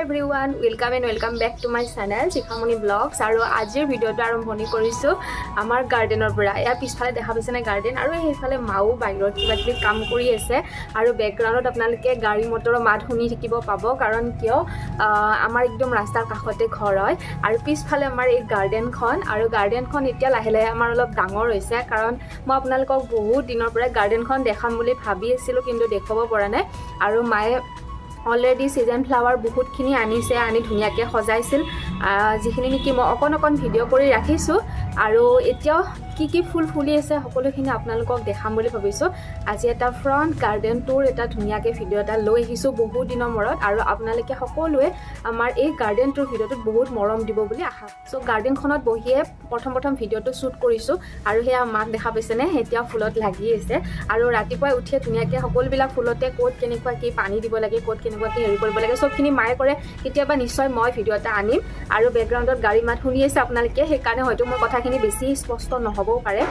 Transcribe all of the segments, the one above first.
everyone, welcome and welcome back to my channel Shikhamoni Vlogs aru ajir video to arambhoni korisu amar garden or pura ya pisphale dekha paise na garden aru heifale mau bairot kiba kibi kam kori ase aru background ot apnaloke gari motor mat huni thikibo pabo karon kiyo amar ekdom rastar kakhote ghor hoy aru pisphale amar ei garden khon etia lahe lahe amar olop dangor hoise karon mo apnalokok bahut dinor pura garden khon dekham boli bhabi asilu kintu dekhobo pora nai aru maye already season flower বহুত খিনি আনিছে আনি ধুনিয়াকে সজাইছিল যিখিনি নেকি মই অকন video কৰি ৰাখিছো আৰু এতিয়াও কি ফুল ফুলি আছে সকলোখিনি আপোনালোকক দেখাম বুলি ভাবিছো আজি এটা ফ্ৰন্ট গাৰ্ডেন টুৰ এটা ধুনিয়াকে ভিডিও এটা লৈ আহিছো বহুত দিনৰ মৰত আৰু আপোনালোকে সকলোৱে আমাৰ এই গাৰ্ডেন টুৰ ভিডিওটোত বহুত মৰম দিব বুলি আশা সো গাৰ্ডেনখনত বহিয়ে প্ৰথম ভিডিওটো শুট কৰিছো আৰু হেয়া মাক দেখা পাইছেনে এতিয়া ফুলত লাগি আছে আৰু ৰাতিপুৱা উঠিয়ে ধুনিয়াকে সকলোবিলাক ফুলতে কোট কেনেকুৱা কি পানী দিব লাগে কোট কেনেকুৱা কি হেৰি কৰিব লাগে সবখিনি মায়ে কৰে কেতিয়াবা নিশ্চয় মই ভিডিও এটা আনিম আৰু ব্যাকগ্ৰাউণ্ডত গাড়ী মাত শুনি আছে আপোনালোকে সেই কাৰণে হয়তো মোৰ কথাখিনি বেছি স্পষ্ট নহব পাৰে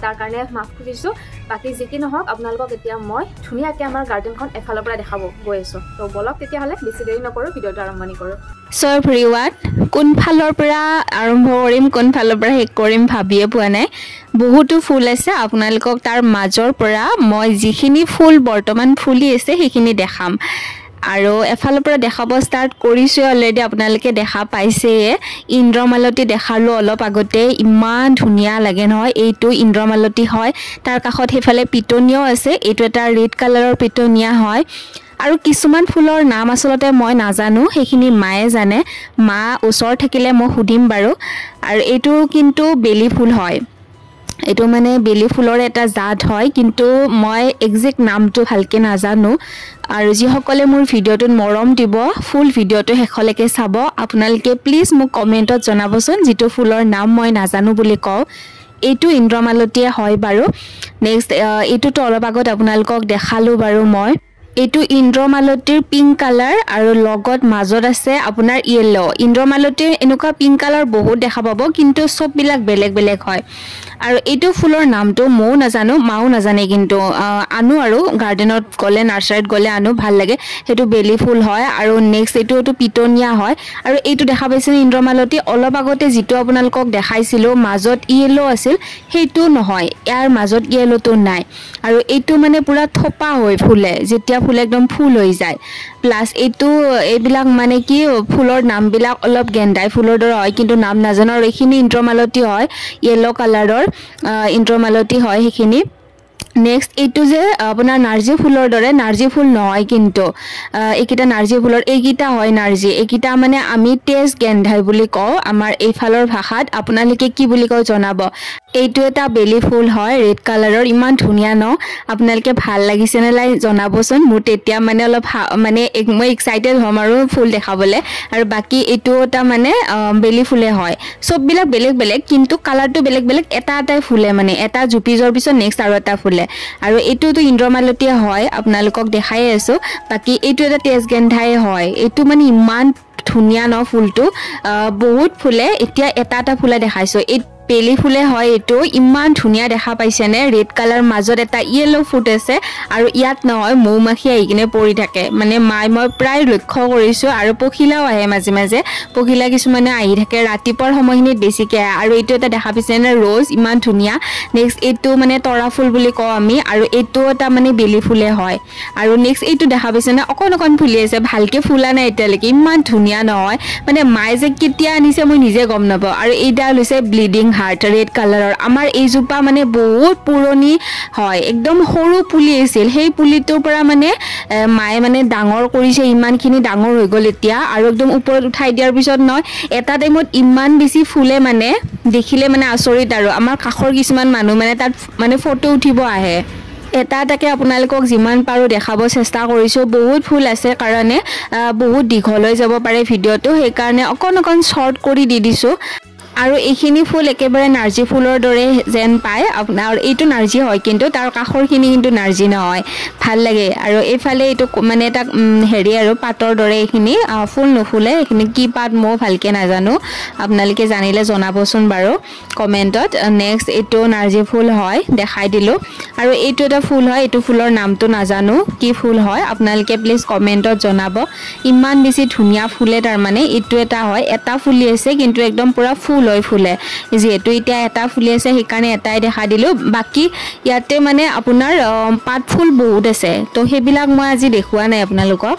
তাৰ কাৰণে মাফ কৰিছো বাকি যেকি নহক আপোনালোকক এতিয়া মই ধুনিয়াকে আমাৰ গাৰ্ডেনখন এফালৰ পৰা দেখাব গৈ আছো তো বলক তেতিয়া হলে বেছি দেৰি নকৰো ভিডিওটো আৰম্ভণি কৰো সো এভৰিৱান কোন ফালৰ পৰা আৰম্ভ কৰিম কোন ফালৰ পৰা শেষ কৰিম ভাবিয়ে পোৱা নাই বহুতো ফুল আছে আপোনালোকক তাৰ মাজৰ পৰা মই যিখিনি ফুল বৰ্তমান ফুলি আছে সেইখিনি দেখাম আৰু এফালৰ পৰা দেখাব ষ্টাৰ্ট কৰিছো অলৰেডি আপোনালোকে দেখা পাইছে ইন্দ্ৰমালতী দেখালো অলপ আগতে ইমান ধুনিয়া লাগে নহয় এইটো ইন্দ্ৰমালতী হয় তাৰ কাষত হেফালে পিটনিয়া আছে এইটো এটা ৰেড কালাৰৰ পিটনিয়া হয় আৰু কিছুমান ফুলৰ নাম আসলতে মই নাজানো সেইখিনি মায়ে জানে মা ওচৰ থাকিলে মই সুধিম বাৰু আৰু এইটো কিন্তু বেলি ফুল হয় এটো মানে বেলি ফুলৰ এটা জাত হয় কিন্তু মই এক্সাক্ট নামটো ভালকে নাজানো আৰু যি সকলে মোৰ ভিডিওটোত মৰম দিব ফুল ভিডিওটো হেখলৈকে চাব আপোনালোকে প্লিজ মোক কমেন্টত জনাবচোন যেটো ফুলৰ নাম মই নাজানো বুলি কও এইটো ইন্দ্ৰমালতী হয় বাৰু নেক্সট এইটো তো অলপ আগত আপোনালোকক দেখালো বাৰু মই এইটো ইন্দ্ৰমালতীৰ পিংক কালাৰ আৰু লগত মাজত আছে আপোনাৰ ইয়েলো ইন্দ্ৰমালতীৰ এনেকুৱা পিংক কালাৰ বহুত দেখা পাব কিন্তু সব বিলাক বেলেগ হয় আৰু এইটো ফুলৰ নামটো মও নাজানো মাও নাজানে কিন্তু আনো আৰু গাৰ্ডেনত গলে নাৰ্সাৰীত গলে আনো ভাল লাগে হেতু বেলি ফুল হয় আৰু নেক্সট এইটো পিটনিয়া হয় আৰু এইটো দেখা পাইছে ইন্দ্ৰমালতী অলপ আগতে যেটো আপোনালোকক দেখাইছিলো মাজত ইয়েলো আছিল হেতু নহয় ইয়াৰ মাজত ইয়েলোটো নাই আৰু এইটো মানে পুৰা থপা হৈ ফুলে যেতিয়া ফুল একদম ফুল হৈ যায় প্লাস এইবিলাক মানে কি ফুলৰ নামবিলাক অলপ গেন্দাই ফুলৰ দৰে হয় কিন্তু নাম নাজানো আৰু এইখিনি ইন্দ্ৰমালতী হয় ইয়েলো কালাৰৰ ইন্দ্ৰমালতী হয় সেইখিনি নেক্সট এইটো যে আপোনাৰ নাৰ্জি ফুলৰ দৰে নাৰ্জি ফুল নহয় কিন্তু এইকিটা নাৰ্জি ফুলৰ এইকিটা হয় নাৰ্জি এইকিটা মানে আমি তেজ গেন্ধাই বুলি কও আমাৰ এইফালৰ ভাষাত আপোনালোকে কি বুলি কও জনাব এইটো এটা বেলি ফুল হয় ৰেড কালাৰৰ ইমান ধুনিয়া ন আপোনালোকে ভাল লাগিছে নে লাই জনাবচোন মোৰ তেতিয়া মানে অলপ মানে মই এক্সাইটেড হম আৰু ফুল দেখাবলে আৰু বাকি এইটো এটা মানে বেলি ফুলে হয় সব বিলাক বেলেগ কিন্তু কালাৰটো বেলেগ এটাই ফুলে মানে এটা জুপি যোৱাৰ পিছত নেক্সট আৰু এটা ফুলে আৰু এইটোটো ইন্দ্ৰমালতী হয় আপোনালোকক দেখাই আছো বাকি এইটো এটা তেজ গেন্ধাই হয় এইটো মানে ইমান ধুনিয়া ন ফুলটো বহুত ফুলে এতিয়া এটা ফুলে দেখাইছো এই বেলি ফুলে হয় এটো ইমান ধুনিয়া দেখা পাইছে নে ৰেড কালাৰ মাজত এটা ইয়েলো ফুট আছে আৰু ইয়াত নহয় মৌমাখি আহি কিনে পৰি থাকে মানে মই প্ৰায় লক্ষ্য কৰিছো আৰু পখিলাও আহে মাজে পখিলা কিছুমানে আহি থাকে ৰাতিপুৱাৰ সময়খিনিত বেছিকে আৰু এইটো এটা দেখা পাইছে নে ৰ'জ ইমান ধুনিয়া নেক্সট এইটো মানে তৰা ফুল বুলি কও আমি আৰু এইটো এটা মানে বেলি ফুলে হয় আৰু নেক্সট এইটো দেখা পাইছে নে অকন ফুলি আছে ভালকে ফুলা নাই এতিয়ালৈকে ইমান ধুনিয়া নহয় মানে মায়ে যে কেতিয়া আনিছে মই নিজে গম নাপাও আৰু এইটা হৈছে ব্লিডিং হাৰ্ট ৰেড কালাৰৰ আমাৰ এইজোপা মানে বহুত পুৰণি হয় একদম সৰু পুলি আছিল সেই পুলিটোৰ পৰা মানে মায়ে মানে ডাঙৰ কৰিছে ইমানখিনি ডাঙৰ হৈ গল এতিয়া আৰু একদম ওপৰত উঠাই দিয়াৰ পিছত নহয় এটা টাইমত ইমান বেছি ফুলে মানে দেখিলে মানে আচৰিত আৰু আমাৰ কাখৰ কিছুমান মানুহ মানে তাত মানে ফটো উঠিব আহে এটাকে আপোনালোকক যিমান পাৰো দেখাব চেষ্টা কৰিছো বহুত ফুল আছে কাৰণে বহুত দীঘল হৈ যাব পাৰে ভিডিওটো সেই কাৰণে অকন শৰ্ট কৰি দি দিছো আৰু এইখিনি ফুল একেবাৰে নাৰ্জী ফুলৰ দৰে যেন পায় আপোনাৰ এইটো নাৰ্জী হয় কিন্তু তাৰ কাষৰখিনি কিন্তু নাৰ্জী নহয় ভাল লাগে আৰু এইফালে এইটো মানে এটা হেৰি আৰু পাতৰ দৰে এইখিনি ফুল নুফুলে এইখিনি কি পাত মই ভালকৈ নাজানো আপোনালোকে জানিলে জনাবচোন বাৰু কমেণ্টত নেক্সট এইটো নাৰ্জী ফুল হয় দেখাই দিলোঁ আৰু এইটো এটা ফুল হয় এইটো ফুলৰ নামটো নাজানো কি ফুল হয় আপোনালোকে প্লিজ কমেণ্টত জনাব ইমান বেছি ধুনীয়া ফুলে তাৰমানে এইটো এটা হয় এটা ফুলি আছে কিন্তু একদম পুৰা ফুল হৈ ফুলে যেহেতু এতিয়া এটা ফুলি আছে সেইকাৰণে এটাই দেখা দিলোঁ বাকী ইয়াতে মানে আপোনাৰ পাত ফুল বহুত আছে তো সেইবিলাক মই আজি দেখুওৱা নাই আপোনালোকক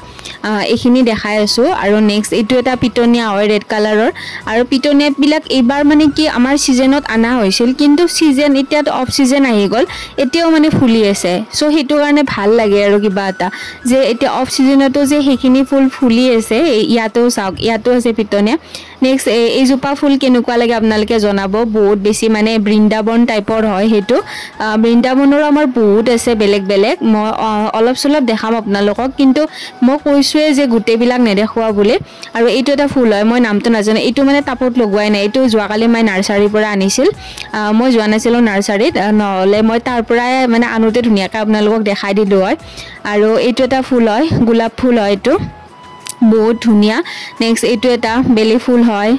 এইখিনি দেখাই আছোঁ আৰু নেক্সট এইটো এটা পিটনিয়া হয় ৰেড কালাৰৰ আৰু পিটনিয়াবিলাক এইবাৰ মানে কি আমাৰ ছিজনত অনা হৈছিল কিন্তু ছিজন এতিয়াত অফ ছিজন আহি গ'ল এতিয়াও মানে ফুলি আছে চ' সেইটো কাৰণে ভাল লাগে আৰু কিবা এটা যে এতিয়া অফ ছিজনতো যে সেইখিনি ফুল ফুলি আছে ইয়াতেও চাওক ইয়াতো আছে পিটনিয়া নেক্সট এইজোপা ফুল কেনেকুৱা লাগে আপোনালোকে জনাব বহুত বেছি মানে বৃন্দাবন টাইপৰ হয় সেইটো বৃন্দাবনৰো আমাৰ বহুত আছে বেলেগ বেলেগ মই অলপ চলপ দেখাম আপোনালোকক কিন্তু মই কৈছোঁৱে যে গোটেইবিলাক নেদেখুৱা বুলি আৰু এইটো এটা ফুল হয় মই নামটো নাজানো এইটো মানে টাপত লগোৱাই নাই এইটো যোৱাকালি মই নাৰ্চাৰীৰ পৰা আনিছিল মই যোৱা নাছিলোঁ নাৰ্চাৰীত নহ'লে মই তাৰ পৰাই মানে আনোতে ধুনীয়াকৈ আপোনালোকক দেখাই দিলোঁ হয় আৰু এইটো এটা ফুল হয় গোলাপ ফুল হয় এইটো বহুত ধুনীয়া নেক্সট এইটো এটা বেলি ফুল হয়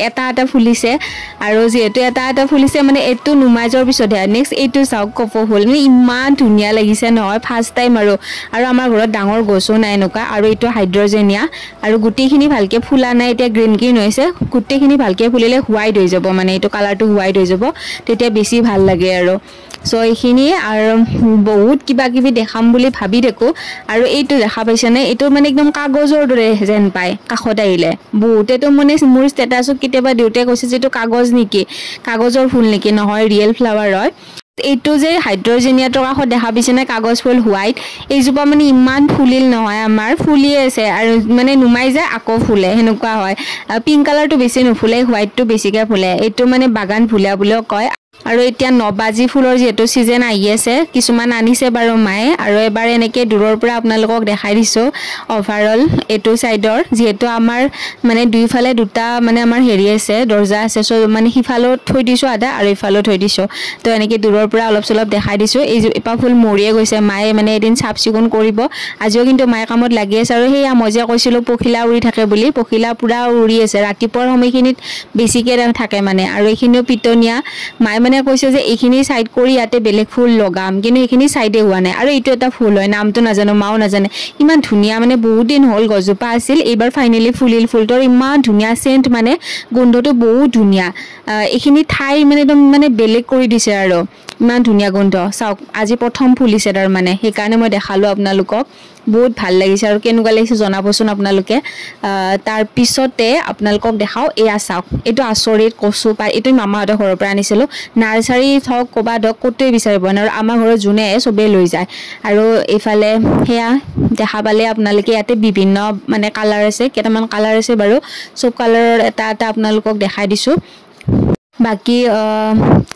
এটা এটা ফুলিছে আৰু যেহেতু এটা এটা ফুলিছে মানে এইটো নুমাই যোৱাৰ পিছতহে নেক্সট এইটো চাওক কপৌ ফুল মানে ইমান ধুনীয়া লাগিছে নহয় ফাৰ্ষ্ট টাইম আৰু আমাৰ ঘৰত ডাঙৰ গছো নাই এনেকুৱা আৰু এইটো হাইড্ৰজেনিয়া আৰু গোটেইখিনি ভালকৈ ফুলা নাই এতিয়া গ্ৰীণ গ্ৰীণ হৈছে গোটেইখিনি ভালকৈ ফুলিলে হোৱাইট হৈ যাব মানে এইটো কালাৰটো হোৱাইট হৈ যাব তেতিয়া বেছি ভাল লাগে আৰু চ' এইখিনি আৰু বহুত কিবা কিবি দেখাম বুলি ভাবি থাকোঁ আৰু এইটো দেখা পাইছেনে এইটো মানে একদম কাগজৰ দৰে যেন পায় কাষত আহিলে বহুতেতো মানে মোৰ ষ্টেটাছত কেতিয়াবা দেউতাই কৈছে যে এইটো কাগজ নেকি কাগজৰ ফুল নেকি নহয় ৰিয়েল ফ্লাৱাৰ হয় এইটো যে হাইড্ৰজেনিয়াটোৰ কাষত দেখা পাইছেনে কাগজ ফুল হোৱাইট এইজোপা মানে ইমান ফুলিল নহয় আমাৰ ফুলিয়ে আছে আৰু মানে নুমাই যায় আকৌ ফুলে সেনেকুৱা হয় পিংক কালাৰটো বেছি নুফুলে হোৱাইটটো বেছিকৈ ফুলে এইটো মানে বাগান ফুলীয়া বুলিও কয় আৰু এতিয়া নবাজি ফুলৰ যেহেতু ছিজন আহি আছে কিছুমান আনিছে বাৰু মায়ে আৰু এবাৰ এনেকৈ দূৰৰ পৰা আপোনালোকক দেখাই দিছোঁ অভাৰঅল এইটো ছাইডৰ যিহেতু আমাৰ মানে দুইফালে দুটা মানে আমাৰ হেৰি আছে দৰ্জা আছে চ' মানে সিফালেও থৈ দিছোঁ আধা আৰু ইফালেও থৈ দিছোঁ তো এনেকৈ দূৰৰ পৰা অলপ চলপ দেখাই দিছোঁ এইজোপা ফুল মৰিয়ে গৈছে মায়ে মানে এদিন চাফ চিকুণ কৰিব আজিও কিন্তু মায়ে কামত লাগি আছে আৰু সেয়া মই যে কৈছিলোঁ পখিলা উৰি থাকে বুলি পখিলা পূৰা উৰি আছে ৰাতিপুৱাৰ সময়খিনিত বেছিকৈ থাকে মানে আৰু এইখিনিও পিটনিয়া মায়ে মানে কৈছে যে এইখিনি সাইড কৰি ইয়াতে বেলেগ ফুল লগাম কিন্তু এইখিনি সাইডে হোৱা নাই আৰু এইটো এটা ফুল হয় নামটো নাজানো মাও নাজানে ইমান ধুনীয়া মানে বহুত দিন হ'ল গছজোপা আছিল এইবাৰ ফাইনেলি ফুলিল ফুলটোৰ ইমান ধুনীয়া সেন্ট মানে গোন্ধটো বহুত ধুনীয়া এইখিনি ঠাই মানে একদম মানে বেলেগ কৰি দিছে আৰু ইমান ধুনীয়া গোন্ধ চাওক আজি প্ৰথম ফুলিছে তাৰ মানে সেইকাৰণে মই দেখালোঁ আপোনালোকক বহুত ভাল লাগিছে আৰু কেনেকুৱা লাগিছে জনাবচোন আপোনালোকে তাৰ পিছতে আপোনালোকক দেখাওঁ এয়া চাওক এইটো আচৰিত কচু পাত এইটো মামাহঁতৰ ঘৰৰ পৰা আনিছিলোঁ নাৰ্চাৰীত হওক ক'ৰবাত হওক ক'তোৱে বিচাৰিব নোৱাৰে আৰু আমাৰ ঘৰত যোনে চবেই লৈ যায় আৰু এইফালে সেয়া দেখা পালে আপোনালোকে ইয়াতে বিভিন্ন মানে কালাৰ আছে কেইটামান কালাৰ আছে বাৰু চব কালাৰৰ এটা এটা আপোনালোকক দেখাই দিছোঁ বাকি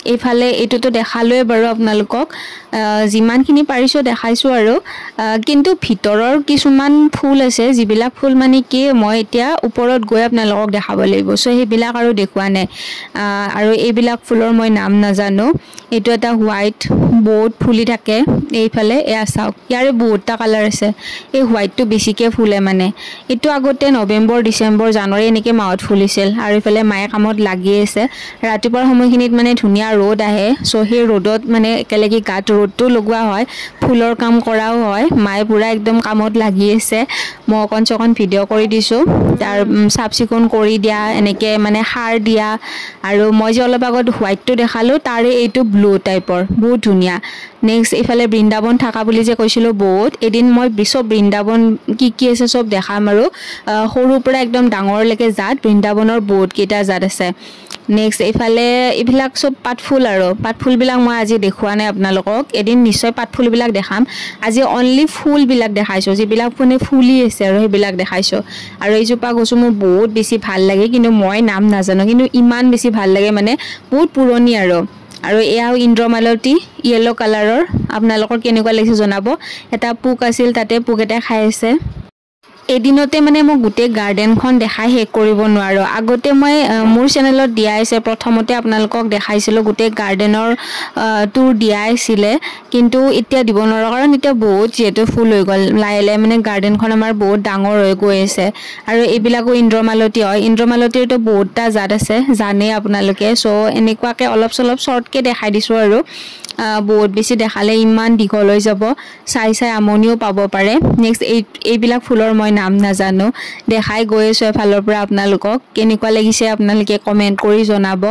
এইফালে এইটোতো দেখালোৱে বাৰু আপোনালোকক যিমানখিনি পাৰিছোঁ দেখাইছোঁ আৰু কিন্তু ভিতৰৰ কিছুমান ফুল আছে যিবিলাক ফুল মানে কি মই এতিয়া ওপৰত গৈ আপোনালোকক দেখাব লাগিব চ' সেইবিলাক আৰু দেখুওৱা নাই আৰু এইবিলাক ফুলৰ মই নাম নাজানো এইটো এটা হোৱাইট বহুত ফুলি থাকে এইফালে এয়া চাওক ইয়াৰে বহুতটা কালাৰ আছে এই হোৱাইটটো বেছিকৈ ফুলে মানে এইটো আগতে নৱেম্বৰ ডিচেম্বৰ জানুৱাৰী এনেকৈ মাহত ফুলিছিল আৰু এইফালে মায়ে কামত লাগি আছে ৰাতিপুৱাৰ সময়খিনিত মানে ধুনীয়া ৰ'দ আহে চ' সেই ৰ'দত মানে একেলগে গাত ৰ'দটো লগোৱা হয় ফুলৰ কাম কৰাও হয় মায়ে পূৰা একদম কামত লাগি আছে মই অকণ চকণ ভিডিঅ' কৰি দিছোঁ তাৰ চাফ চিকুণ কৰি দিয়া এনেকৈ মানে সাৰ দিয়া আৰু মই যে অলপ আগত হোৱাইটটো দেখালোঁ তাৰে এইটো ব্লু টাইপৰ বহুত ধুনীয়া নেক্সট এইফালে বৃন্দাবন থকা বুলি যে কৈছিলোঁ বহুত এদিন মই চব বৃন্দাবন কি আছে চব দেখাম আৰু সৰুৰ পৰা একদম ডাঙৰলৈকে জাত বৃন্দাবনৰ বহুতকেইটা জাত আছে নেক্সট এইফালে এইবিলাক চব পাতফুল আৰু পাতফুলবিলাক মই আজি দেখুওৱা নাই আপোনালোকক এদিন নিশ্চয় পাতফুলবিলাক দেখাম আজি অনলি ফুলবিলাক দেখাইছোঁ যিবিলাক মানে ফুলি আছে আৰু সেইবিলাক দেখাইছোঁ আৰু এইজোপা গছো মোৰ বহুত বেছি ভাল লাগে কিন্তু মই নাম নাজানো কিন্তু ইমান বেছি ভাল লাগে মানে বহুত পুৰণি আৰু এয়াও ইন্দ্ৰমালতী য়েলো কালাৰৰ আপোনালোকৰ কেনেকুৱা লাগিছে জনাব এটা পোক আছিল তাতে পোক এটা খাই আছে এদিনতে মানে মই গোটেই গাৰ্ডেনখন দেখাই শেষ কৰিব নোৱাৰো আগতে মই মোৰ চেনেলত দিয়া আছে প্ৰথমতে আপোনালোকক দেখাইছিলোঁ গোটেই গাৰ্ডেনৰ টুৰ দিয়া আছিল কিন্তু এতিয়া দিব নোৱাৰো কাৰণ এতিয়া বহুত যেটো ফুল হৈ গল লাইলে মানে গাৰ্ডেনখন আমাৰ বহুত ডাঙৰ হৈ গৈ আছে আৰু এইবিলাকো ইন্দ্ৰমালতী হয় ইন্দ্ৰমালতীৰটো বহুতটা জাত আছে জানে আপোনালোকে সো এনেকুৱাকে অলপ চলপ শৰ্টকে দেখাই দিছো আৰু বহুত বেছি দেখালে ইমান দীঘল হৈ যাব চাই আমনিও পাব পাৰে নেক্সট এইবিলাক ফুলৰ মই নাম নাজানো দেখাই গৈ আছো এফালৰ পৰা আপোনালোকক কেনেকুৱা লাগিছে আপোনালোকে কমেন্ট কৰি জনাব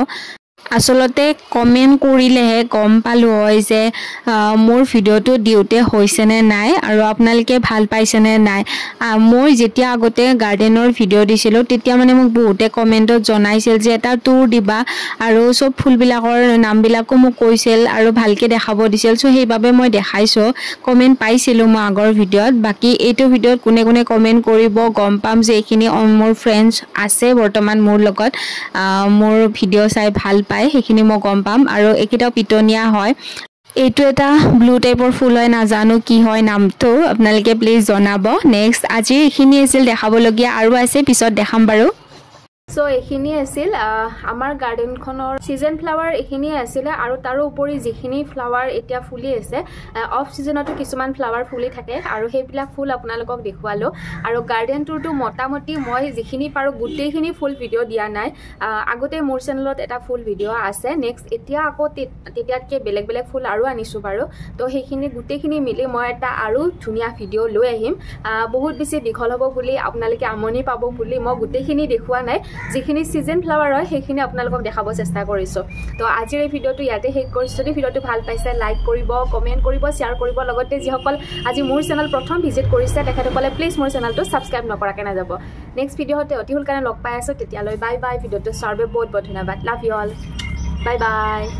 আসলতে কমেন্ট কৰিলেহে গম পালো হয় যে মোৰ ভিডিওটো দিওতে হৈছে নে নাই আৰু আপোনালোকে ভাল পাইছে নে নাই মই যেতিয়া আগতে গাৰ্ডেনৰ ভিডিও দিছিলো তেতিয়া মানে মোক বহুতে কমেন্টত জনাইছিল যে এটা টুৰ দিবা আৰু সব ফুলবিলাকৰ নামবিলাকো মোক কৈছিল আৰু ভালকে দেখাব দিছিল সো সেইভাবে মই দেখাইছো কমেন্ট পাইছিলো মই আগৰ ভিডিওত বাকি এইটো ভিডিওত কোনে কোনে কমেন্ট কৰিব গম পাম যে এইখিনি মোৰ ফ্ৰেন্ডছ আছে বৰ্তমান মোৰ লগত মোৰ ভিডিও চাই ভাল পায় সেইখিনি মই গম পাম আৰু একিটা পিটনিয়া হয় এইটো এটা ব্লু টাইপৰ ফুল হয় নাজানো কি হয় নামটো আপোনালোকে প্লিজ জনাব নেক্সট আজি এইখিনি আছিল দেখাবলগীয়া আৰু আছে পিছত দেখাম বাৰু সো এইখিনি আছিল আমাৰ গাৰ্ডেনখনৰ সিজন ফ্লাৱাৰ এইখিনি আছিল আৰু তাৰো উপৰি যিখিনি ফ্লাৱাৰ এতিয়া ফুলি আছে অফ সিজনতো কিছুমান ফ্লাৱাৰ ফুলি থাকে আৰু সেইবিলাক ফুল আপোনালোকক দেখুৱালো আৰু গাৰ্ডেন টুৰটো মোটামুটি মই যিখিনি পাৰো গোটেইখিনি ফুল ভিডিও দিয়া নাই আগতে মোৰ চেনেলত এটা ফুল ভিডিও আছে নেক্সট এতিয়া আকৌ তেতিয়াতকে বেলেগ বেলেগ ফুল আৰু আনিছো বাৰু তো সেইখিনি গোটেইখিনি মিলি মই এটা আৰু ধুনিয়া ভিডিও লৈ আহিম বহুত বেছি দীঘল হ'ব বুলি আপোনালোকে আমনি পাব বুলি মই গোটেইখিনি দেখুৱা নাই যিখিনি সিজন ফ্লাৱাৰ হয় সেইখিনি আপোনালোকক দেখাব চেষ্টা কৰিছো তো আজিৰ এই ভিডিওটো ইয়াতে শেষ কৰিছো যদি ভিডিওটো ভাল পাইছে লাইক কৰিব কমেন্ট কৰিব শেয়াৰ কৰিব লগতে যিসকল আজি মোৰ চেনেল প্ৰথম ভিজিট কৰিছে তেখেতসকলে প্লিজ মোৰ চেনেলটো সাবস্ক্ৰাইব নকৰাকে নাযাব নেক্সট ভিডিওতে অতি সোনকালে লগ পাই আছো তেতিয়ালৈ বাই বাই ভিডিওটো চাৰ্ভে বহুত বহুত ধন্যবাদ love you all bye bye